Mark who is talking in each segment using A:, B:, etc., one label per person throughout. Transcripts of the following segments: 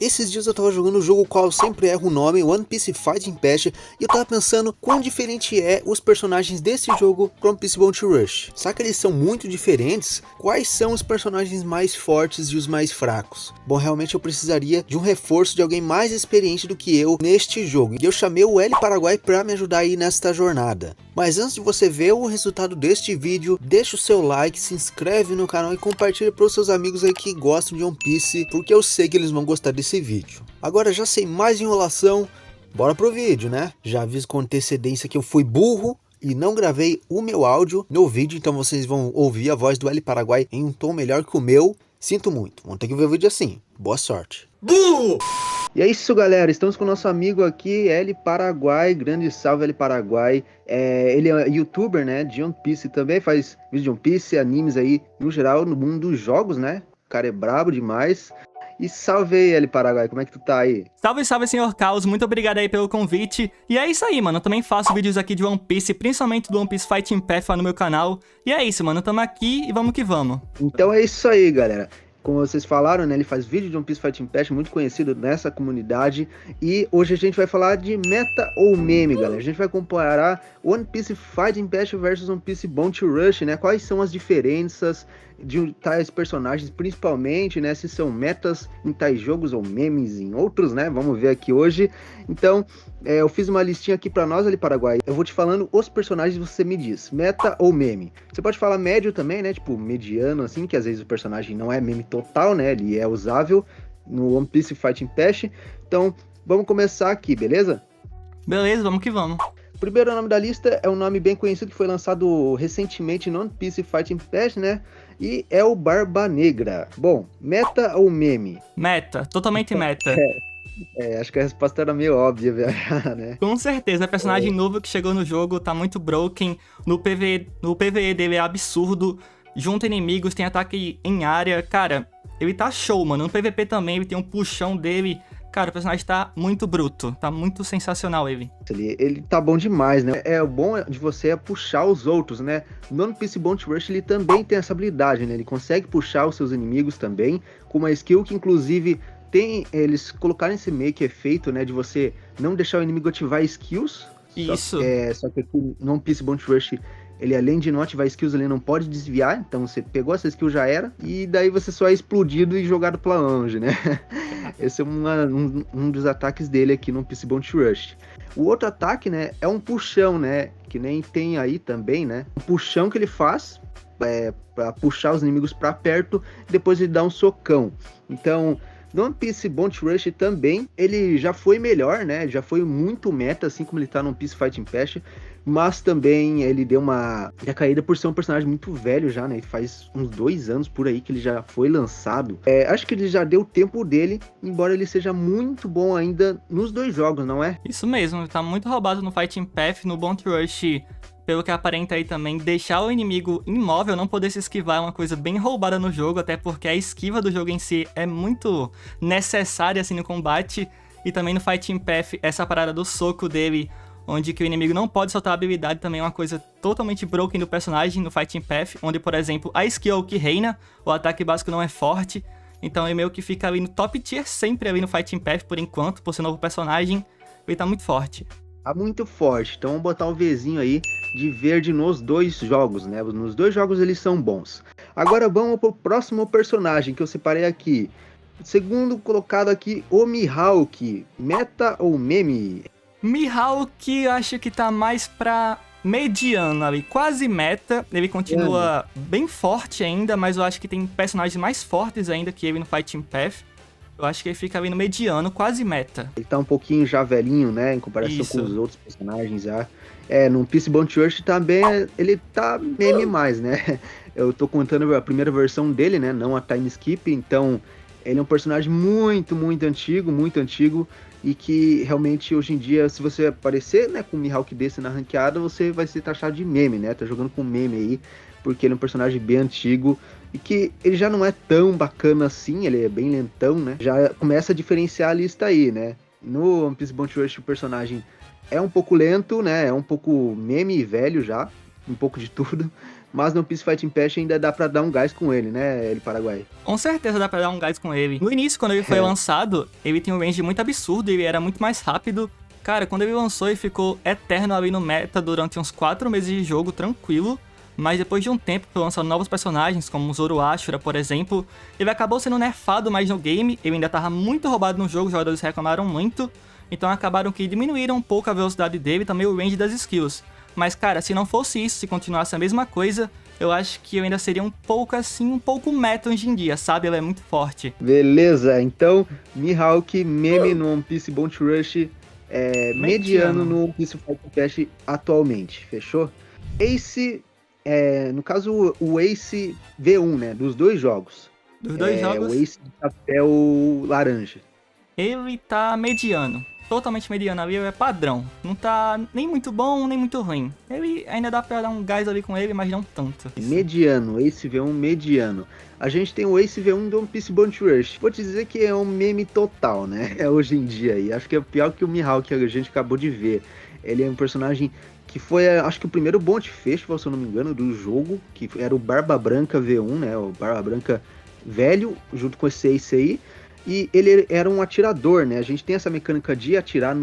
A: Esses dias eu tava jogando um jogo qual eu sempre erro o nome, One Piece Fighting Pass, e eu tava pensando quão diferente é os personagens desse jogo pro One Piece Bounty Rush. Será que eles são muito diferentes? Quais são os personagens mais fortes e os mais fracos? Bom, realmente eu precisaria de um reforço de alguém mais experiente do que eu neste jogo, e eu chamei o L Paraguai pra me ajudar aí nesta jornada. Mas antes de você ver o resultado deste vídeo, deixa o seu like, se inscreve no canal e compartilha para os seus amigos aí que gostam de One Piece, porque eu sei que eles vão gostar desse vídeo. Agora, já sem mais enrolação, bora pro vídeo, né? Já aviso com antecedência que eu fui burro e não gravei o meu áudio no vídeo, então vocês vão ouvir a voz do L Paraguai em um tom melhor que o meu. Sinto muito, vão ter que ver o vídeo assim. Boa sorte. Burro! E é isso, galera, estamos com o nosso amigo aqui, L Paraguai, grande salve L Paraguai. Ele é youtuber, né, de One Piece também, faz vídeos de One Piece, animes aí, no geral, no mundo dos jogos, né, o cara é brabo demais. E salve aí, L Paraguai, como é que tu tá aí?
B: Salve, salve, senhor Caos, muito obrigado aí pelo convite. E é isso aí, mano, eu também faço vídeos aqui de One Piece, principalmente do One Piece Fighting Path lá no meu canal. E é isso, mano, tamo aqui e vamos que vamos.
A: Então é isso aí, galera. Como vocês falaram, né, ele faz vídeo de One Piece Fighting Pass, muito conhecido nessa comunidade. E hoje a gente vai falar de meta ou meme, galera. A gente vai comparar One Piece Fighting Pass versus One Piece Bounty Rush, né? Quais são as diferenças de tais personagens, principalmente, né? Se são metas em tais jogos ou memes em outros, né? Vamos ver aqui hoje. Então, eu fiz uma listinha aqui pra nós ali, Paraguai. Eu vou te falando os personagens, você me diz, meta ou meme. Você pode falar médio também, né? Tipo, mediano, assim, que às vezes o personagem não é meme total, né? Ele é usável no One Piece Fighting Pass. Então, vamos começar aqui, beleza?
B: Beleza, vamos que vamos.
A: O primeiro nome da lista é um nome bem conhecido que foi lançado recentemente no One Piece Fighting Pass, né? E é o Barba Negra. Bom, meta ou meme?
B: Meta, totalmente meta.
A: Acho que a resposta era meio óbvia, né?
B: Com certeza, é personagem novo que chegou no jogo, tá muito broken. No PvE dele é absurdo. Junta inimigos, tem ataque em área. Cara, ele tá show, mano. No PvP também, ele tem um puxão dele. Cara, o personagem tá muito bruto, tá muito sensacional ele.
A: Ele tá bom demais, né? O bom de você é puxar os outros, né? No One Piece Bounty Rush ele também tem essa habilidade, né? Ele consegue puxar os seus inimigos também, com uma skill que inclusive eles colocaram esse meio que efeito, né? De você não deixar o inimigo ativar skills.
B: Isso.
A: Só que aqui no One Piece Bounty Rush ele, além de não ativar skills, ele não pode desviar. Então você pegou essa skill, já era. E daí você só é explodido e jogado pra longe, né? Esse é um dos ataques dele aqui no PC Bounty Rush. O outro ataque, né, é um puxão, né? Que nem tem aí também, né? Um puxão que ele faz pra puxar os inimigos pra perto. Depois ele dá um socão. Então, no One Piece Bounty Rush também, ele já foi melhor, né? Já foi muito meta, assim como ele tá no One Piece Fighting Pass. Mas também ele deu uma caída por ser um personagem muito velho já, né? Faz uns 2 anos por aí que ele já foi lançado. Acho que ele já deu o tempo dele, embora ele seja muito bom ainda nos dois jogos, não é?
B: Isso mesmo, ele tá muito roubado no Fighting Path, no Bounty Rush. Pelo que aparenta aí também, deixar o inimigo imóvel, não poder se esquivar é uma coisa bem roubada no jogo, até porque a esquiva do jogo em si é muito necessária assim no combate. E também no Fighting Path, essa parada do soco dele, onde que o inimigo não pode soltar a habilidade, também é uma coisa totalmente broken do personagem no Fighting Path, onde, por exemplo, a skill é o que reina, o ataque básico não é forte, então ele meio que fica ali no top tier sempre ali no Fighting Path, por enquanto, por ser novo personagem, ele tá muito forte.
A: Tá muito forte, então vamos botar o Vzinho aí de verde nos dois jogos, né? Nos dois jogos eles são bons. Agora vamos pro próximo personagem que eu separei aqui. Segundo colocado aqui, o Mihawk, meta ou meme?
B: Mihawk eu acho que tá mais pra mediano ali, quase meta. Ele continua bem forte ainda, mas eu acho que tem personagens mais fortes ainda que ele no Fighting Path. Eu acho que ele fica ali no mediano, quase meta.
A: Ele tá um pouquinho já velhinho, né, em comparação com os outros personagens já. No Peace Bounty Rush também ele tá meme mais, né. Eu tô contando a primeira versão dele, né, não a Time Skip, então ele é um personagem muito antigo, e que realmente hoje em dia, se você aparecer, né, com um Mihawk desse na ranqueada, você vai ser taxado de meme, né, tá jogando com meme aí, porque ele é um personagem bem antigo, e que ele já não é tão bacana assim, ele é bem lentão, né, já começa a diferenciar a lista aí, né. No One Piece Bounty Rush o personagem é um pouco lento, né, é um pouco meme e velho já, um pouco de tudo, mas no Peace Fighting Pass ainda dá pra dar um gás com ele, né, ele Paraguai?
B: Com certeza dá pra dar um gás com ele. No início, quando ele foi lançado, ele tinha um range muito absurdo, ele era muito mais rápido. Cara, quando ele lançou, ele ficou eterno ali no meta durante uns 4 meses de jogo, tranquilo. Mas depois de um tempo, lançando novos personagens, como o Zoroashura, por exemplo, ele acabou sendo nerfado mais no game, ele ainda tava muito roubado no jogo, os jogadores reclamaram muito, então acabaram que diminuíram um pouco a velocidade dele e também o range das skills. Mas cara, se não fosse isso, se continuasse a mesma coisa, eu acho que eu ainda seria um pouco assim, um pouco meta hoje em dia, sabe? Ele é muito forte.
A: Beleza, então Mihawk, meme no One Piece Bounty Rush, mediano no One Piece Fighting Pass atualmente, fechou? Ace... no caso, o Ace V1, né? Dos dois jogos.
B: Dos dois jogos?
A: O Ace de papel laranja.
B: Ele tá mediano. Totalmente mediano ali, é padrão. Não tá nem muito bom, nem muito ruim. Ele ainda dá pra dar um gás ali com ele, mas não tanto.
A: Mediano, Ace V1 mediano. A gente tem o Ace V1 do One Piece Bounty Rush. Vou te dizer que é um meme total, né? Hoje em dia. E acho que é pior que o Mihawk que a gente acabou de ver. Ele é um personagem... que foi, acho que o primeiro Bounty Festival, se eu não me engano, do jogo, que era o Barba Branca V1, né, o Barba Branca velho, junto com esse Ace aí, e ele era um atirador, né, a gente tem essa mecânica de atirar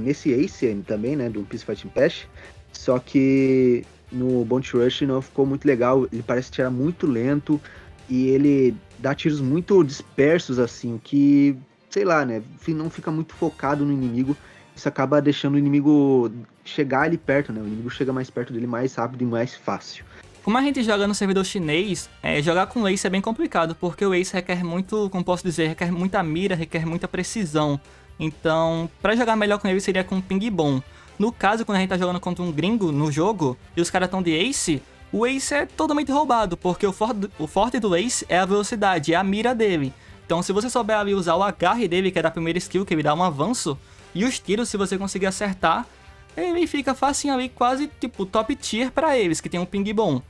A: nesse Ace também, né, do Peace Fighting Pass, só que no Bounty Rush não ficou muito legal, ele parece atirar muito lento, e ele dá tiros muito dispersos, assim, que, sei lá, né, não fica muito focado no inimigo. Isso acaba deixando o inimigo chegar ali perto, né? O inimigo chega mais perto dele mais rápido e mais fácil.
B: Como a gente joga no servidor chinês, jogar com o Ace é bem complicado, porque o Ace requer muito, como posso dizer, requer muita mira, requer muita precisão. Então, pra jogar melhor com ele seria com um ping bom. No caso, quando a gente tá jogando contra um gringo no jogo, e os caras tão de Ace, o Ace é totalmente roubado, porque o forte do Ace é a velocidade, é a mira dele. Então, se você souber ali usar o agarre dele, que é da primeira skill, que ele dá um avanço, e os tiros, se você conseguir acertar, ele fica facinho ali, quase tipo top tier pra eles, que tem um ping bom.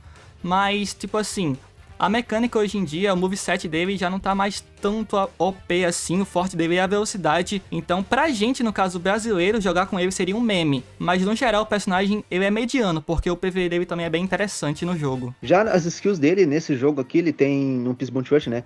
B: Mas, tipo assim, a mecânica hoje em dia, o moveset dele já não tá mais tanto OP assim, o forte dele é a velocidade. Então, pra gente, no caso brasileiro, jogar com ele seria um meme. Mas, no geral, o personagem, ele é mediano, porque o PvE dele também é bem interessante no jogo.
A: Já as skills dele, nesse jogo aqui, ele tem, no Peace Bounty Rush, né?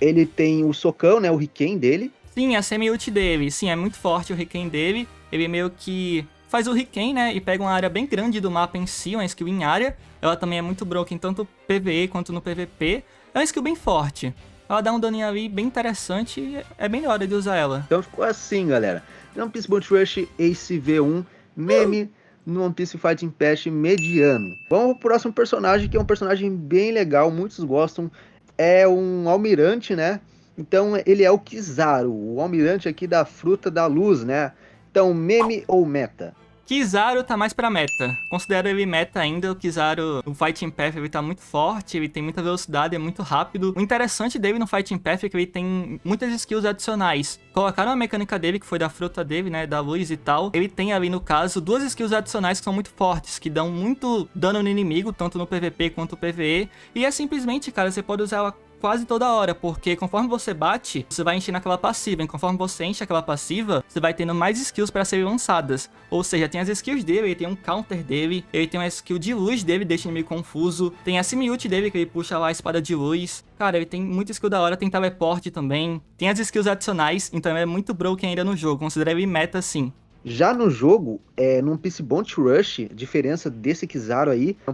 A: Ele tem o socão, né? O Riken dele.
B: Sim, a semi-ult dele. Sim, é muito forte o Riken dele. Ele meio que faz o Riken, né? E pega uma área bem grande do mapa em si, uma skill em área. Ela também é muito broken, tanto no PvE quanto no PvP. É uma skill bem forte. Ela dá um daninho ali bem interessante e é bem da hora de usar ela.
A: Então ficou assim, galera. One Piece Bounty Rush Ace V1, meme no One Piece Fighting Pass mediano. Vamos pro próximo personagem, que é um personagem bem legal, muitos gostam. É um almirante, né? Então ele é o Kizaru, o almirante aqui da Fruta da Luz, né? Então, meme ou meta?
B: Kizaru tá mais pra meta. Considero ele meta ainda. O Kizaru, no Fighting Path, ele tá muito forte, ele tem muita velocidade, é muito rápido. O interessante dele no Fighting Path é que ele tem muitas skills adicionais. Colocaram a mecânica dele, que foi da fruta dele, né, da luz e tal. Ele tem ali, no caso, 2 skills adicionais que são muito fortes, que dão muito dano no inimigo, tanto no PVP quanto no PVE. E é simplesmente, cara, você pode usar ela quase toda hora, porque conforme você bate, você vai enchendo aquela passiva, e conforme você enche aquela passiva, você vai tendo mais skills para serem lançadas. Ou seja, tem as skills dele, ele tem um counter dele, ele tem uma skill de luz dele, deixa o inimigo confuso, tem a semi-ult dele, que ele puxa lá a espada de luz. Cara, ele tem muita skill da hora, tem teleporte também, tem as skills adicionais, então ele é muito broken ainda no jogo, considero ele meta sim.
A: Já no jogo, no Peace Bounty Rush, a diferença desse Kizaru aí é um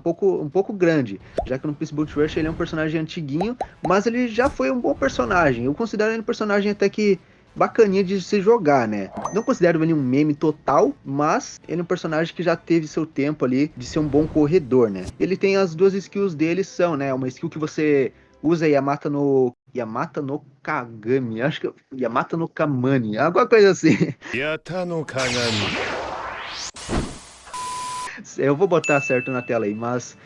A: pouco grande. Já que no Peace Bounty Rush ele é um personagem antiguinho, mas ele já foi um bom personagem. Eu considero ele um personagem até que bacaninha de se jogar, né? Não considero ele um meme total, mas ele é um personagem que já teve seu tempo ali de ser um bom corredor, né? Ele tem as 2 skills dele, são, né? Uma skill que você usa Yamata no Kagami, acho que Yamata no Kamani, alguma coisa assim.
C: Yata no Kagami.
A: Eu vou botar certo na tela aí, mas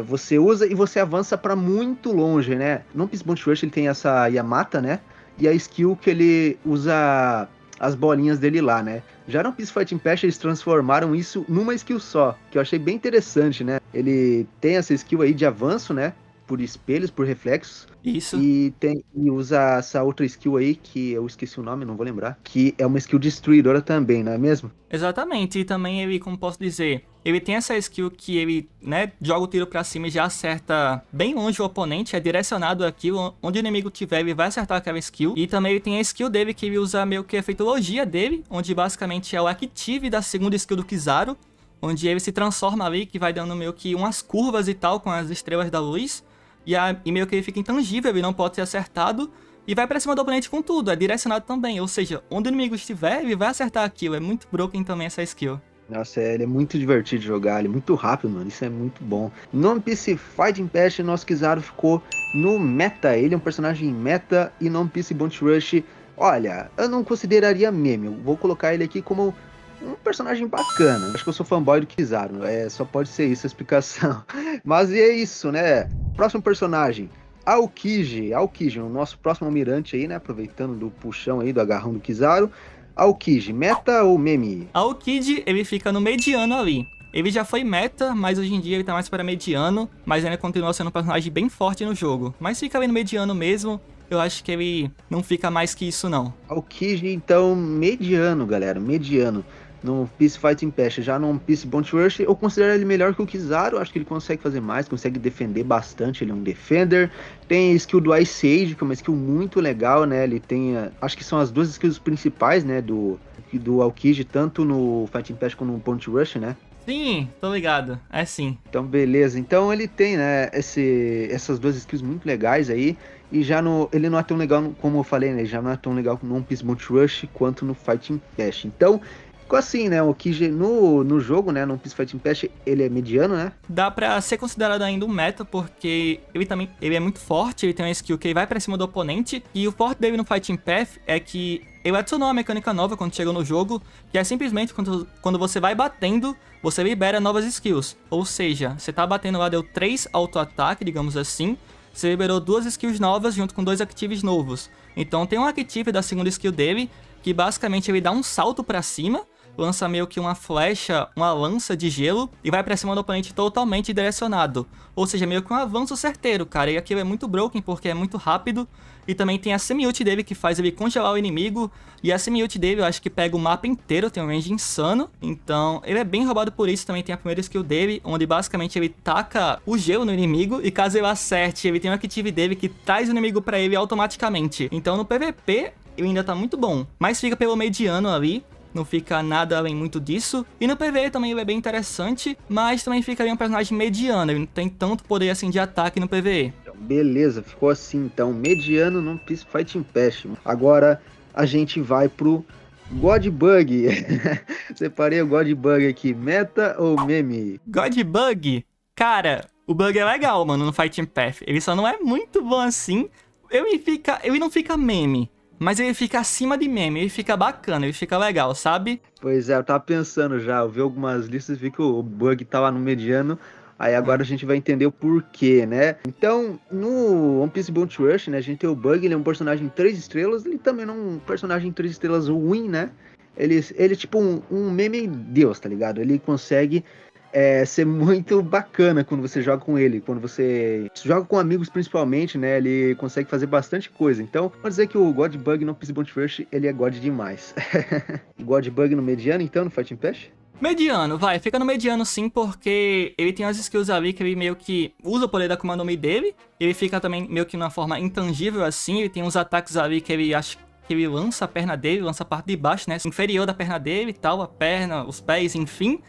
A: você usa e você avança pra muito longe, né? No Peace Bounty Rush ele tem essa Yamata, né? E a skill que ele usa as bolinhas dele lá, né? Já no Peace Fighting Pass eles transformaram isso numa skill só, que eu achei bem interessante, né? Ele tem essa skill aí de avanço, né? por espelhos, por reflexos.
B: Isso.
A: E usa essa outra skill aí, que eu esqueci o nome, não vou lembrar. Que é uma skill destruidora também, não é mesmo?
B: Exatamente, e também ele, como posso dizer, ele tem essa skill que ele, né, joga o tiro pra cima e já acerta bem longe o oponente, é direcionado aquilo, onde o inimigo tiver ele vai acertar aquela skill. E também ele tem a skill dele que ele usa meio que a efeitologia dele, onde basicamente é o active da segunda skill do Kizaru, onde ele se transforma ali, que vai dando meio que umas curvas e tal com as estrelas da luz, e meio que ele fica intangível, ele não pode ser acertado. E vai pra cima do oponente com tudo, é direcionado também, ou seja, onde o inimigo estiver, ele vai acertar aquilo, é muito broken também essa skill.
A: Nossa, ele é muito divertido de jogar, ele é muito rápido, mano, isso é muito bom. No One Piece Fighting Pass, nosso Kizaru ficou no meta, ele é um personagem meta, e no One Piece Bounty Rush, olha, eu não consideraria meme, eu vou colocar ele aqui como um personagem bacana. Acho que eu sou fanboy do Kizaru, só pode ser isso a explicação. Mas e é isso, né? Próximo personagem. Aokiji, o nosso próximo almirante aí, né? Aproveitando do puxão aí, do agarrão do Kizaru. Aokiji, meta ou meme?
B: Aokiji, ele fica no mediano ali. Ele já foi meta, mas hoje em dia ele tá mais para mediano, mas ainda continua sendo um personagem bem forte no jogo. Mas fica ali no mediano mesmo, eu acho que ele não fica mais que isso não.
A: Aokiji, então, mediano, galera, mediano. No Peace Fighting Pass, já no Peace Bounty Rush, eu considero ele melhor que o Kizaru, acho que ele consegue fazer mais, consegue defender bastante, ele é um defender. Tem a skill do Ice Age, que é uma skill muito legal, né, ele tem, acho que são as duas skills principais, né, do Aokiji, tanto no Fighting Pass quanto no Bounty Rush, né.
B: Sim, tô ligado, é sim.
A: Então, beleza, então ele tem, né, essas duas skills muito legais aí, e já ele não é tão legal, como eu falei, né, já não é tão legal no Peace Bounty Rush quanto no Fighting Pass, então... Ficou assim, né, o Aokiji no jogo, né, no Peace Fighting Pass, ele é mediano, né?
B: Dá pra ser considerado ainda um meta, porque ele é muito forte, ele tem uma skill que ele vai pra cima do oponente, e o forte dele no Fighting Path é que ele adicionou uma mecânica nova quando chegou no jogo, que é simplesmente quando você vai batendo, você libera novas skills. Ou seja, você tá batendo lá, deu 3 auto-ataque, digamos assim, você liberou 2 skills novas junto com 2 actives novos. Então tem um active da segunda skill dele, que basicamente ele dá um salto pra cima, lança meio que uma flecha, uma lança de gelo e vai pra cima do oponente totalmente direcionado. Ou seja, meio que um avanço certeiro, cara. E aquilo é muito broken porque é muito rápido. E também tem a semi-ult dele que faz ele congelar o inimigo. E a semi-ult dele eu acho que pega o mapa inteiro, tem um range insano. Então ele é bem roubado por isso. Também tem a primeira skill dele, onde basicamente ele taca o gelo no inimigo. E caso ele acerte, ele tem um active dele que traz o inimigo pra ele automaticamente. Então no PVP ele ainda tá muito bom. Mas fica pelo mediano ali. Não fica nada além muito disso. E no PvE também ele é bem interessante, mas também fica ali um personagem mediano. Ele não tem tanto poder assim de ataque no PvE.
A: Beleza, ficou assim então. Mediano no Peace Fighting Pass. Agora a gente vai pro God Bug. Separei o God Bug aqui. Meta ou meme?
B: God Bug? Cara, o bug é legal, mano, no Fighting Path. Ele só não é muito bom assim. Ele não fica meme. Mas ele fica acima de meme, ele fica bacana, ele fica legal, sabe?
A: Pois é, eu tava pensando já, eu vi algumas listas e vi que o bug tá lá no mediano, aí agora a gente vai entender o porquê, né? Então, no One Piece Bounty Rush, né, a gente tem o bug, ele é um personagem 3 estrelas, ele também não é um personagem 3 estrelas ruim, né? Ele é tipo um meme deus, tá ligado? Ele consegue... ser muito bacana quando você joga com ele, quando você joga com amigos principalmente, né, ele consegue fazer bastante coisa, então, pode dizer que o God Bug no Peace Bounty Rush, ele é God demais. God Bug no mediano, então, no Fighting Pass?
B: Mediano, vai, fica no mediano sim, porque ele tem as skills ali que ele meio que usa o poder da Akuma no Mi dele, ele fica também meio que de uma forma intangível assim, ele tem uns ataques ali que ele acha que ele lança a perna dele, lança a parte de baixo, né, inferior da perna dele e tal, a perna, os pés, enfim.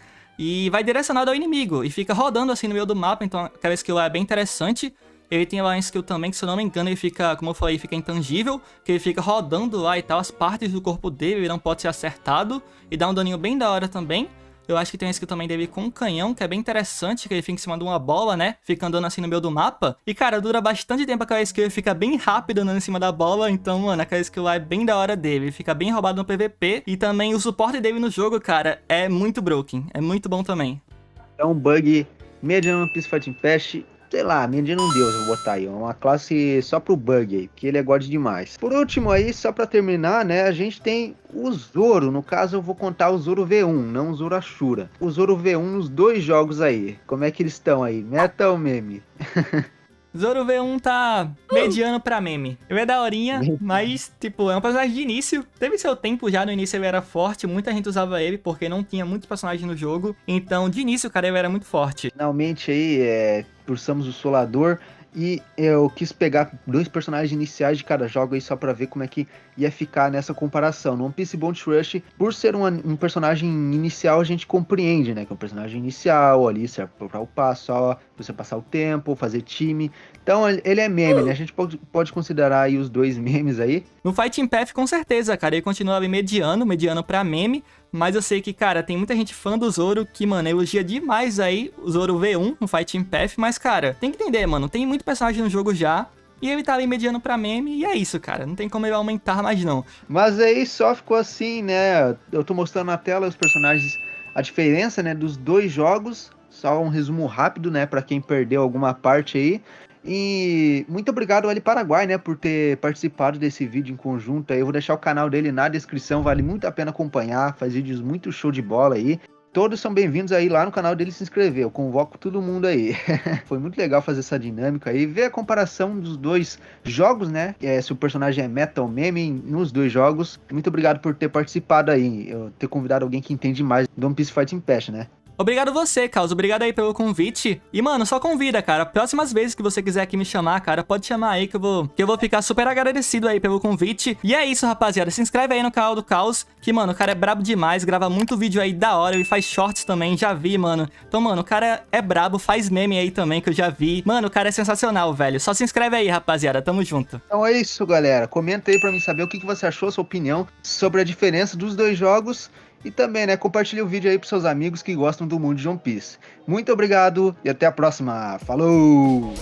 B: E vai direcionado ao inimigo, e fica rodando assim no meio do mapa, então aquela skill lá é bem interessante. Ele tem lá uma skill também, que se eu não me engano, ele fica, como eu falei, fica intangível, que ele fica rodando lá e tal, as partes do corpo dele, ele não pode ser acertado, e dá um daninho bem da hora também. Eu acho que tem uma skill também dele com um canhão, que é bem interessante, que ele fica em cima de uma bola, né? Fica andando assim no meio do mapa. E, cara, dura bastante tempo aquela skill, ele fica bem rápido andando em cima da bola. Então, mano, aquela skill lá é bem da hora dele. Ele fica bem roubado no PVP. E também o suporte dele no jogo, cara, é muito broken. É muito bom também.
A: É um bug mediano no Peace Fighting Pass. Sei lá, mediano um deus, eu vou botar aí. Uma classe só pro bug aí, porque ele é god demais. Por último aí, só pra terminar, né, a gente tem o Zoro. No caso, eu vou contar o Zoro V1, não o Zoro Ashura. O Zoro V1 nos 2 jogos aí. Como é que eles estão aí? Meta ou meme?
B: Zoro V1 tá mediano pra meme. Ele é daorinha, mas, tipo, é um personagem de início. Teve seu tempo já, no início ele era forte, muita gente usava ele porque não tinha muitos personagens no jogo. Então, de início, cara, ele era muito forte.
A: Finalmente aí, cursamos o Solador. E eu quis pegar 2 personagens iniciais de cada jogo aí só pra ver como é que ia ficar nessa comparação. No One Piece Bounty Rush, por ser um personagem inicial, a gente compreende, né? Que é um personagem inicial, ali serve pra upar só, pra você passar o tempo, fazer time. Então ele é meme, né? A gente pode considerar aí os 2 memes aí.
B: No Fighting Path, com certeza, cara, ele continua ali mediano pra meme. Mas eu sei que, cara, tem muita gente fã do Zoro que, mano, elogia demais aí o Zoro V1 no Fighting Path. Mas, cara, tem que entender, mano, tem muito personagem no jogo já. E ele tá ali mediano pra meme e é isso, cara. Não tem como ele aumentar mais, não.
A: Mas aí só ficou assim, né? Eu tô mostrando na tela os personagens, a diferença, né, dos 2 jogos. Só um resumo rápido, né, pra quem perdeu alguma parte aí. E muito obrigado ao Ali Paraguai, né, por ter participado desse vídeo em conjunto aí. Eu vou deixar o canal dele na descrição, vale muito a pena acompanhar, faz vídeos muito show de bola aí. Todos são bem-vindos aí lá no canal dele se inscrever, eu convoco todo mundo aí. Foi muito legal fazer essa dinâmica aí, ver a comparação dos 2 jogos, né, se o personagem é meta ou meme nos 2 jogos. Muito obrigado por ter participado aí, eu ter convidado alguém que entende mais do One Piece Fighting Path, né.
B: Obrigado você, Caos. Obrigado aí pelo convite. E, mano, só convida, cara. Próximas vezes que você quiser aqui me chamar, cara, pode chamar aí que eu vou ficar super agradecido aí pelo convite. E é isso, rapaziada. Se inscreve aí no canal do Caos, que, mano, o cara é brabo demais, grava muito vídeo aí da hora, ele faz shorts também, já vi, mano. Então, mano, o cara é brabo, faz meme aí também, que eu já vi. Mano, o cara é sensacional, velho. Só se inscreve aí, rapaziada. Tamo junto.
A: Então é isso, galera. Comenta aí pra mim saber o que você achou, sua opinião sobre a diferença dos 2 jogos. E também, né, compartilhe o vídeo aí pros seus amigos que gostam do mundo de One Piece. Muito obrigado e até a próxima. Falou!